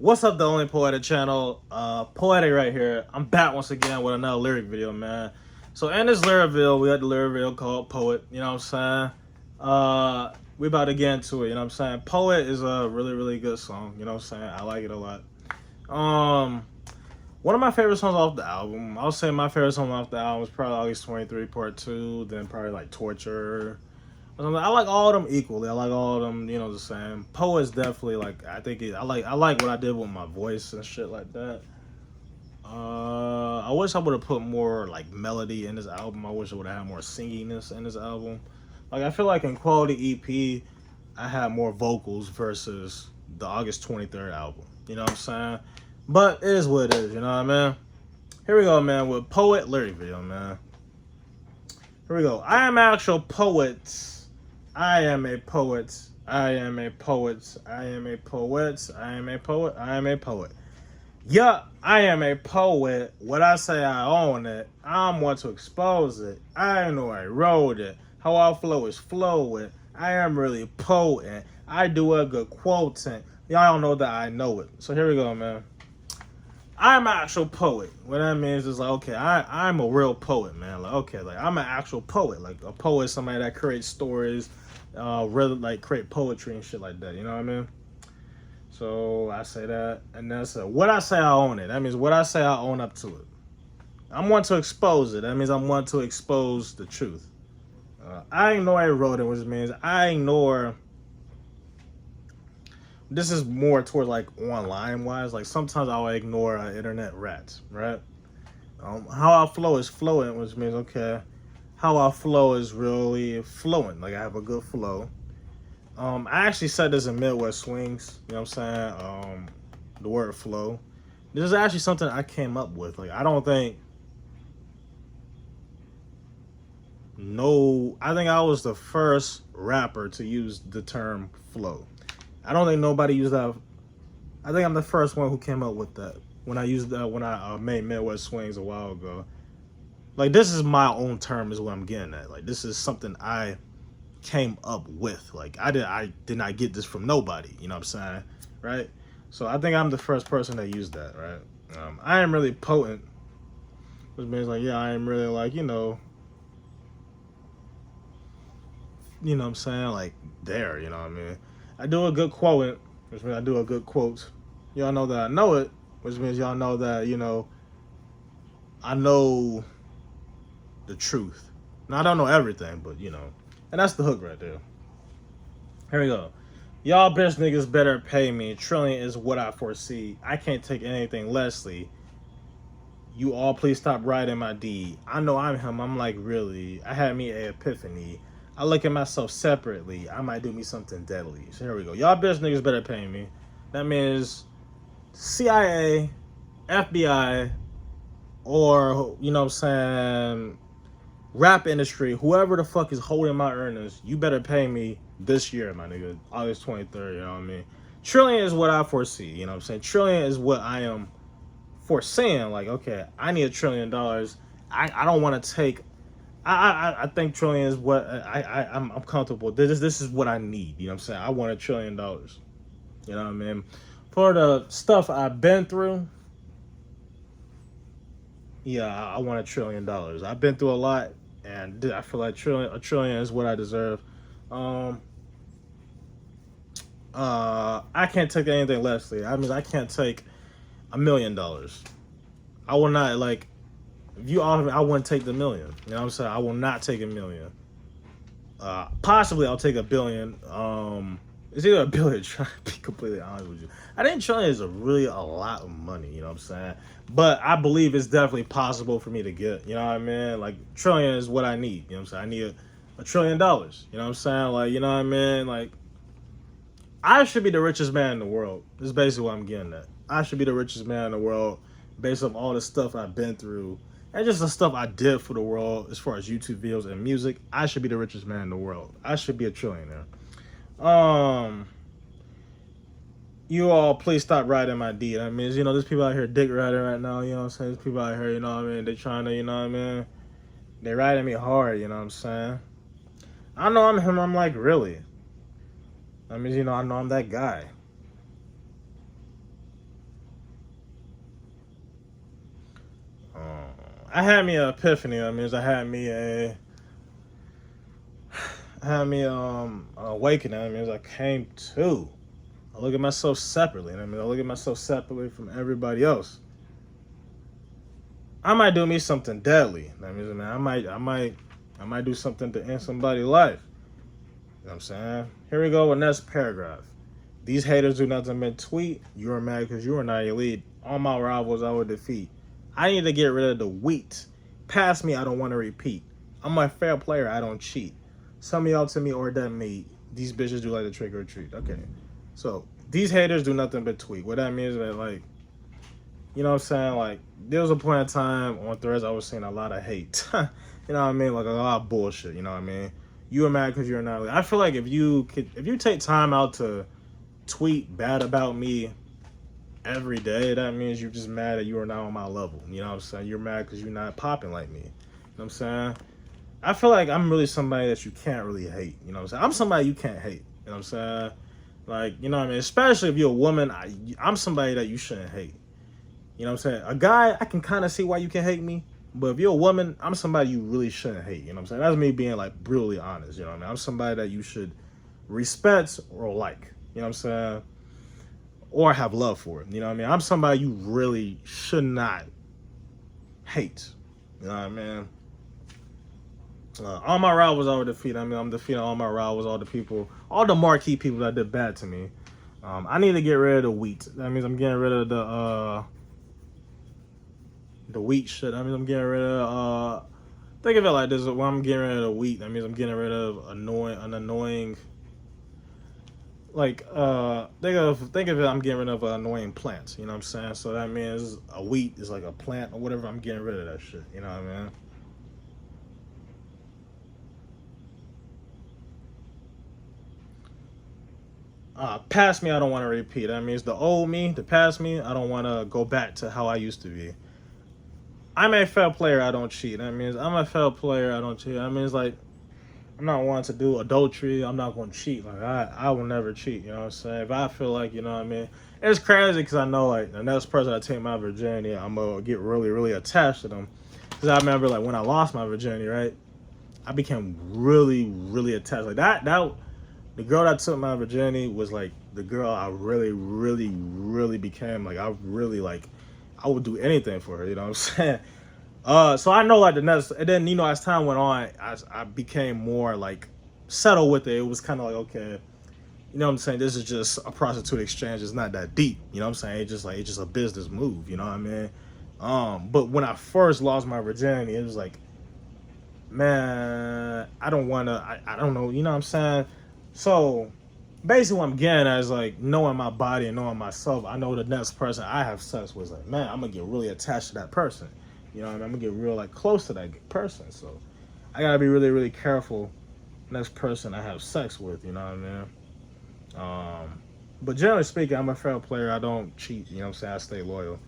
What's up, the only Poetic channel? Poetic right here. I'm back once again with another lyric video, man. So in this lyric video, we had the lyric video called Poet, you know what I'm saying? We about to get into it, you know what I'm saying? Poet is a really, really good song, you know what I'm saying? I like it a lot. One of my favorite songs off the album, I'll say my favorite song off the album is probably August 23 Part 2, then probably like Torture. I like all of them equally. I like all of them, you know, the same. Poet's definitely like I like what I did with my voice and shit like that. I wish I would have put more like melody in this album. I wish I would have had more singiness in this album. Like I feel like in Quality EP, I had more vocals versus the August 23rd album. You know what I'm saying? But it is what it is. You know what I mean? Here we go, man. With Poet lyric video, man. Here we go. I am actual poet. I am a poet. I am a poet. I am a poet. I am a poet. I am a poet. Yeah, I am a poet. What I say, I own it. I'm one to expose it. I know I wrote it. How I flow is flowing. I am really potent. I do a good quoting. Y'all don't know that I know it. So here we go, man. I'm an actual poet. What that means is like, okay, I'm a real poet, man. Like, okay, like I'm an actual poet. Like a poet is somebody that creates stories, really like create poetry and shit like that. You know what I mean? So I say that, and that's what I say, I own it. That means what I say, I own up to it. I'm one to expose it. That means I'm one to expose the truth. I ignore I wrote it, which means I ignore. This is more towards like online wise. Like sometimes I'll ignore internet rats, right? How I flow is fluent, which means okay, how I flow is really fluent. Like I have a good flow. I actually said this in Midwest Swings. You know what I'm saying? The word flow. This is actually something I came up with. Like I don't think. No, I think I was the first rapper to use the term flow. I don't think nobody used that. I think I'm the first one who came up with that when I used that when I made Midwest Swings a while ago. Like this is my own term, is what I'm getting at. Like this is something I came up with. Like I did not get this from nobody. You know what I'm saying, right? So I think I'm the first person that used that, right? I am really potent, which means like yeah, I am really like you know what I'm saying, like there. You know what I mean? I do a good quote, which means I do a good quote. Y'all know that I know it, which means y'all know that, I know the truth. Now, I don't know everything, but, and that's the hook right there. Here we go. Y'all bitch niggas better pay me. Trillion is what I foresee. I can't take anything lessly. You all please stop writing my D. I know I'm him. I'm like, really? I had me a epiphany. I look at myself separately. I might do me something deadly. So here we go. Y'all bitch niggas better pay me. That means CIA, FBI, or, you know what I'm saying, rap industry, whoever the fuck is holding my earnings, you better pay me this year, my nigga. August 23rd, you know what I mean? Trillion is what I foresee, you know what I'm saying? Trillion is what I am foreseeing. Like, okay, I need $1 trillion. I don't want to take. I think trillion is what I'm comfortable. This is what I need. You know what I'm saying? I want $1 trillion. You know what I mean? For the stuff I've been through, yeah, I want $1 trillion. I've been through a lot, and I feel like $1 trillion is what I deserve. I can't take anything less. I mean, I can't take $1 million. I will not like. If you offer me, I wouldn't take the million. You know what I'm saying? I will not take $1 million. Possibly I'll take $1 billion. It's either $1 billion, trying to be completely honest with you. I think $1 trillion is really a lot of money, you know what I'm saying? But I believe it's definitely possible for me to get, you know what I mean? Like, $1 trillion is what I need, you know what I'm saying? I need $1 trillion, you know what I'm saying? Like, you know what I mean? Like, I should be the richest man in the world. This is basically what I'm getting at. I should be the richest man in the world based on all the stuff I've been through and just the stuff I did for the world as far as YouTube videos and music. I should be the richest man in the world. I should be a trillionaire. You all please stop writing my D. I mean, there's people out here dick riding right now, you know what I'm saying? There's people out here, you know what I mean? They trying to, you know what I mean? They riding me hard, you know what I'm saying? I know I'm him. I'm like, really? I mean, I know I'm that guy. I had me an epiphany. That means I had me an awakening. That means I came to. I look at myself separately. I mean, I look at myself separately from everybody else. I might do me something deadly. That means, man, I might do something to end somebody's life. You know what I'm saying? Here we go with next paragraph. These haters do nothing but tweet. You are mad because you are not elite. All my rivals I will defeat. I need to get rid of the wheat. Pass me, I don't want to repeat. I'm a fair player, I don't cheat. Some of y'all to me or that me. These bitches do like to trick or treat. Okay. So these haters do nothing but tweet. What that means is that, like, you know what I'm saying? Like, there was a point in time on Threads I was seeing a lot of hate. You know what I mean? Like a lot of bullshit. You know what I mean? You are mad because you're not. I feel like if you take time out to tweet bad about me every day, that means you're just mad that you are not on my level. You know what I'm saying? You're mad because you're not popping like me. You know what I'm saying? I feel like I'm really somebody that you can't really hate. You know what I'm saying? I'm somebody you can't hate. You know what I'm saying? Like, you know what I mean? Especially if you're a woman, I'm somebody that you shouldn't hate. You know what I'm saying? A guy, I can kind of see why you can hate me. But if you're a woman, I'm somebody you really shouldn't hate. You know what I'm saying? That's me being, like, brutally honest. You know what I mean? I'm somebody that you should respect or like. You know what I'm saying? Or have love for. You know what I mean? I'm somebody you really should not hate. You know what I mean? All my rivals I would defeat. I mean, I'm defeating all my rivals, all the people, all the marquee people that did bad to me. I need to get rid of the wheat. That means I'm getting rid of the wheat shit. I mean, I'm getting rid of. Think of it like this: when I'm getting rid of the wheat, that means I'm getting rid of an annoying. Like, think of it. I'm getting rid of annoying plants. You know what I'm saying? So that means a wheat is like a plant or whatever. I'm getting rid of that shit. You know what I mean? Past me, I don't want to repeat. That means the old me, the past me, I don't want to go back to how I used to be. I'm a fair player, I don't cheat. That means I'm a fair player, I don't cheat. That means, like, I'm not wanting to do adultery. I'm not going to cheat. Like, I will never cheat. You know what I'm saying? If I feel like, you know what I mean? It's crazy because I know, like, the next person I take my virginity, I'm going to get really, really attached to them. Because I remember, like, when I lost my virginity, right? I became really, really attached. Like, the girl that took my virginity was, like, the girl I really, really, really became. Like, I really, like, I would do anything for her. You know what I'm saying? So I know, like, the next, and then, you know, as time went on, I became more, like, settled with it. It was kind of like, okay, you know what I'm saying? This is just a prostitute exchange. It's not that deep. You know what I'm saying? It's just a business move. You know what I mean? But when I first lost my virginity, it was like, man, I don't want to, I don't know. You know what I'm saying? So basically what I'm getting at is, like, knowing my body and knowing myself. I know the next person I have sex with, like, man, I'm going to get really attached to that person. You know what I mean? I'm going to get real, like, close to that person. So I got to be really, really careful next person I have sex with. You know what I mean? But generally speaking, I'm a fair player. I don't cheat. You know what I'm saying? I stay loyal.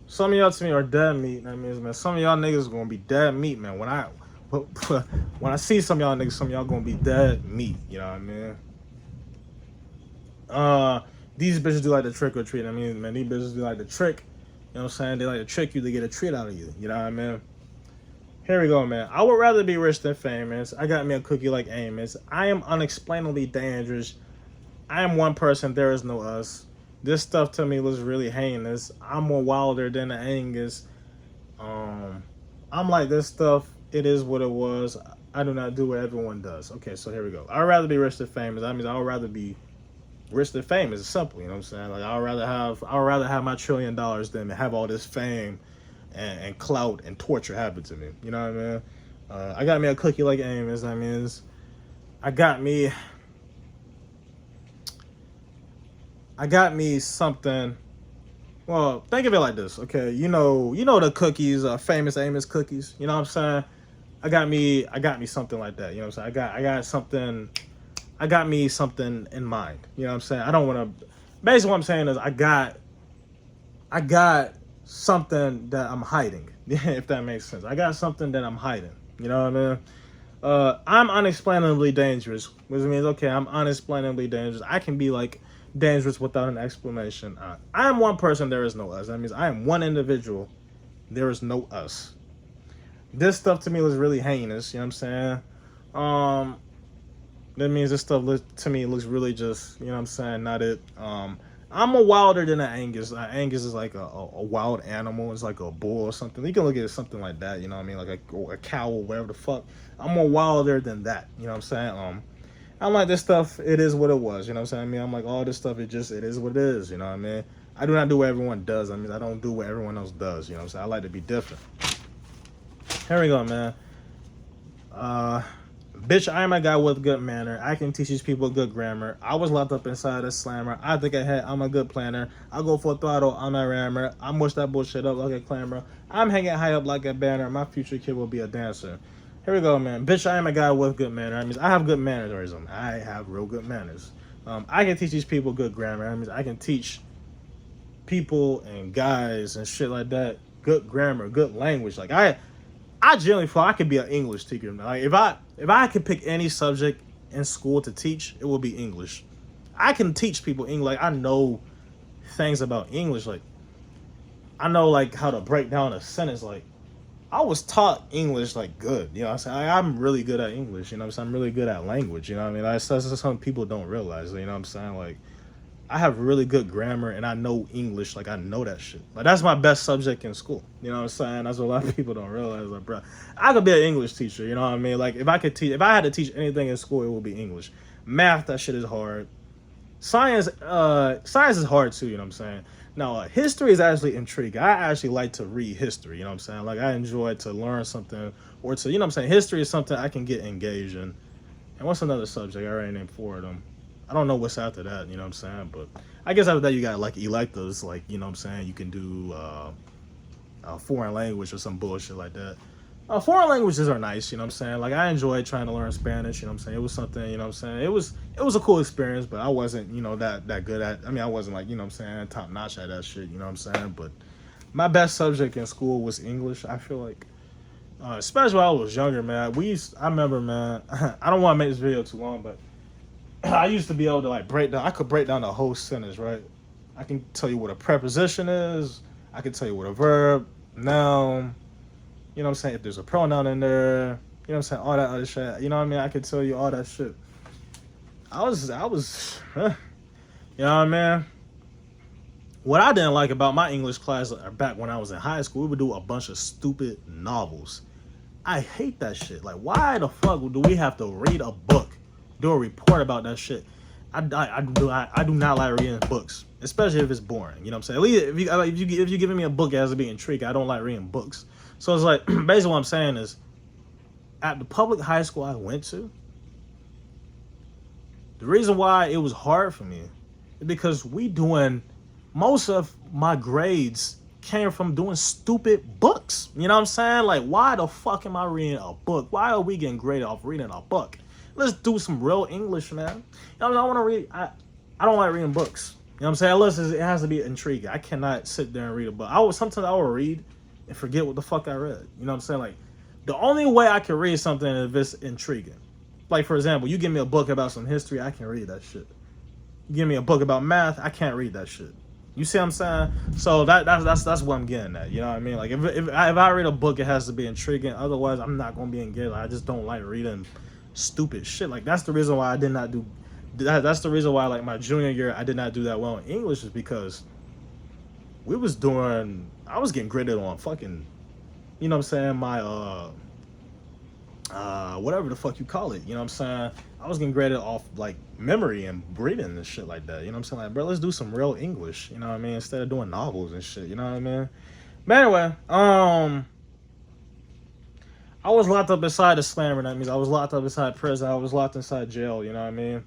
Some of y'all to me are dead meat. That means, man, some of y'all niggas are going to be dead meat, man. When I see some of y'all niggas, some of y'all gonna be dead meat. You know what I mean? These bitches do like to trick or treat. I mean, man, these bitches do like to trick. You know what I'm saying? They like to trick you to get a treat out of you. You know what I mean? Here we go, man. I would rather be rich than famous. I got me a cookie like Amos. I am unexplainably dangerous. I am one person, there is no us. This stuff to me was really heinous. I'm more wilder than the Angus. I'm like this stuff. It is what it was. I do not do what everyone does. Okay, so here we go. I'd rather be rich than famous. That means I would rather be rich than famous. It's simple, you know what I'm saying? Like, I'd rather have my $1 trillion than have all this fame and clout and torture happen to me. You know what I mean? I got me a cookie like Amos. That means I got me something. Well, think of it like this, okay? You know the cookies, famous Amos cookies. You know what I'm saying? I got me something like that. You know what I'm saying? I got me something in mind. You know what I'm saying? I don't want to. Basically, what I'm saying is I got something that I'm hiding. If that makes sense. I got something that I'm hiding. You know what I mean? I'm unexplainably dangerous, which means, okay, I'm unexplainably dangerous. I can be, like, dangerous without an explanation. I am one person, there is no us. That means I am one individual. There is no us. This stuff to me was really heinous. You know what I'm saying? Um, that means this stuff to me looks really just, you know what I'm saying, not it. I'm a wilder than an Angus. Angus is like a wild animal. It's like a bull or something. You can look at it something like that, you know what I mean? Like a cow or whatever the fuck. I'm more wilder than that, you know what I'm saying? I'm like, this stuff, it is what it was, you know what I'm saying? I mean, I'm like, all this stuff, it is what it is, you know what I mean? I do not do what everyone does. I mean, I don't do what everyone else does, you know what I'm saying? I like to be different. Here we go, man. Uh, Bitch, I am a guy with good manner. I can teach these people good grammar. I was locked up inside a slammer. I think ahead, I'm a good planner. I go for throttle, I'm a rammer. I mush that bullshit up like a clamor. I'm hanging high up like a banner. My future kid will be a dancer. Here we go, man. Bitch, I am a guy with good manner. I mean, I have good mannerism. I have real good manners. I can teach these people good grammar. I mean, I can teach people and guys and shit like that good grammar, good language. Like I generally feel I could be an English teacher. Like if I could pick any subject in school to teach, it would be English. I can teach people English. Like I know things about English. Like I know like how to break down a sentence. Like I was taught English like good. You know what I'm saying? I'm really good at English. You know what I'm saying? I'm really good at language. You know what I mean? That's something people don't realize. You know what I'm saying? Like I have really good grammar and I know English. Like I know that shit. Like that's my best subject in school. You know what I'm saying? That's what a lot of people don't realize. Like, bro, I could be an English teacher. You know what I mean? Like if I had to teach anything in school, it would be English. Math, that shit is hard. Science is hard too. You know what I'm saying? Now, history is actually intriguing. I actually like to read history. You know what I'm saying? Like I enjoy to learn something or to, you know what I'm saying? History is something I can get engaged in. And what's another subject? I already named 4 of them. I don't know what's after that, you know what I'm saying? But I guess after that you got like electives, like, you know what I'm saying? You can do a foreign language or some bullshit like that. Foreign languages are nice, you know what I'm saying? Like I enjoyed trying to learn Spanish, you know what I'm saying? It was something, you know what I'm saying? It was a cool experience, but I wasn't, you know, that good at. I mean, I wasn't like, you know what I'm saying, top notch at that shit, you know what I'm saying? But my best subject in school was English. I feel like especially when I was younger, man. I remember, man. I don't want to make this video too long, but I used to be able to like I could break down the whole sentence, right? I can tell you what a preposition is. I can tell you what a verb, noun, you know what I'm saying? If there's a pronoun in there, you know what I'm saying? All that other shit. You know what I mean? I could tell you all that shit. I was, you know what I mean? What I didn't like about my English class back when I was in high school, we would do a bunch of stupid novels. I hate that shit. Like, why the fuck do we have to read a book? Do a report about that shit. I do not like reading books, especially if it's boring. You know what I'm saying? At least if you're giving me a book, it has to be intriguing. I don't like reading books. So it's like basically what I'm saying is, at the public high school I went to, the reason why it was hard for me is because most of my grades came from doing stupid books. You know what I'm saying? Like, why the fuck am I reading a book? Why are we getting graded off reading a book? Let's do some real English, man. You know what I mean? I want to read. I don't like reading books. You know what I'm saying? Unless it has to be intriguing. I cannot sit there and read a book. Sometimes I will read and forget what the fuck I read. You know what I'm saying? Like, the only way I can read something is if it's intriguing. Like, for example, you give me a book about some history, I can read that shit. You give me a book about math, I can't read that shit. You see what I'm saying? So that's what I'm getting at. You know what I mean? Like if I read a book, it has to be intriguing. Otherwise, I'm not gonna be engaged. I just don't like reading stupid shit. Like that's the reason why I did not do. That's the reason why like my junior year I did not do that well in English is because I was getting graded on fucking, you know what I'm saying, my whatever the fuck you call it, you know what I'm saying? I was getting graded off like memory and reading and shit like that, you know what I'm saying? Like, bro, let's do some real English, you know what I mean? Instead of doing novels and shit, you know what I mean? But anyway, I was locked up inside the slammer. That means I was locked up inside prison. I was locked inside jail, you know what I mean?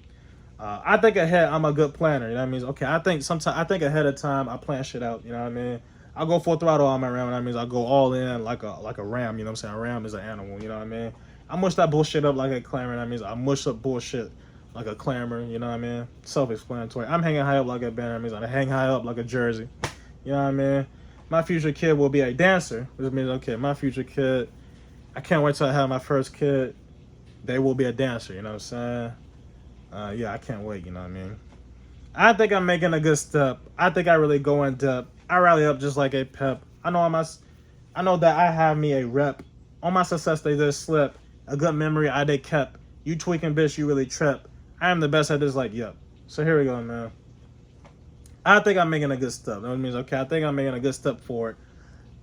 I think ahead, I'm a good planner, you know what I mean? Okay, I think ahead of time, I plan shit out, you know what I mean? I'll go full throttle on my ram, that means I'll go all in like a ram, you know what I'm saying? A ram is an animal, you know what I mean? I mush that bullshit up like a clamor. That means I mush up bullshit like a clamor. You know what I mean? Self-explanatory. I'm hanging high up like a banner. That means I hang high up like a jersey. You know what I mean? My future kid will be a dancer, which means, okay, my future kid, I can't wait till I have my first kid. They will be a dancer. You know what I'm saying? Yeah, I can't wait. You know what I mean? I think I'm making a good step. I think I really go in depth. I rally up just like a pep. I know I know that I have me a rep. On my success, they did slip. A good memory I did kept. You tweaking, bitch, you really trip. I am the best at this, like, yep. So here we go, man. I think I'm making a good step. That means, okay, I think I'm making a good step forward.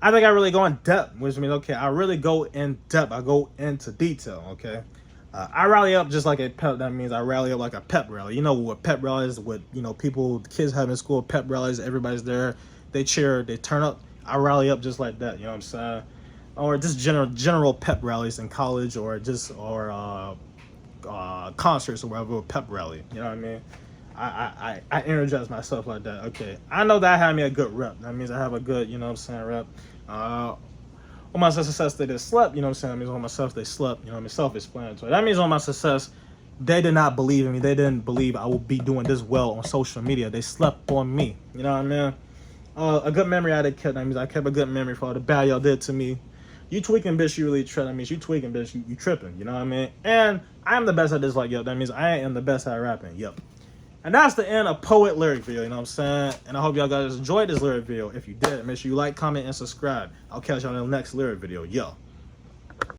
I think I really go in depth, which means, okay, I really go in depth. I go into detail, okay? I rally up just like a pep. That means I rally up like a pep rally. You know what pep rallies, what, you know, people, kids have in school, pep rallies, everybody's there. They cheer, they turn up. I rally up just like that, you know what I'm saying? Or just general pep rallies in college, or concerts or whatever, pep rally. You know what I mean? I energize myself like that. Okay, I know that I have me a good rep. That means I have a good, you know what I'm saying, rep. On my success, they just slept. You know what I'm saying? That means on myself, they slept. You know what I mean? Self-explanatory. That means on my success, they did not believe in me. They didn't believe I would be doing this well on social media. They slept on me. You know what I mean? A good memory I did kept. That means I kept a good memory for all the bad y'all did to me. You tweaking, bitch, you really trip. That means you tweaking, bitch, you tripping. You know what I mean? And I am the best at this, like, yep. That means I am the best at rapping. Yep. And that's the end of Poet lyric video, you know what I'm saying? And I hope y'all guys enjoyed this lyric video. If you did, make sure you like, comment, and subscribe. I'll catch y'all in the next lyric video. Yo.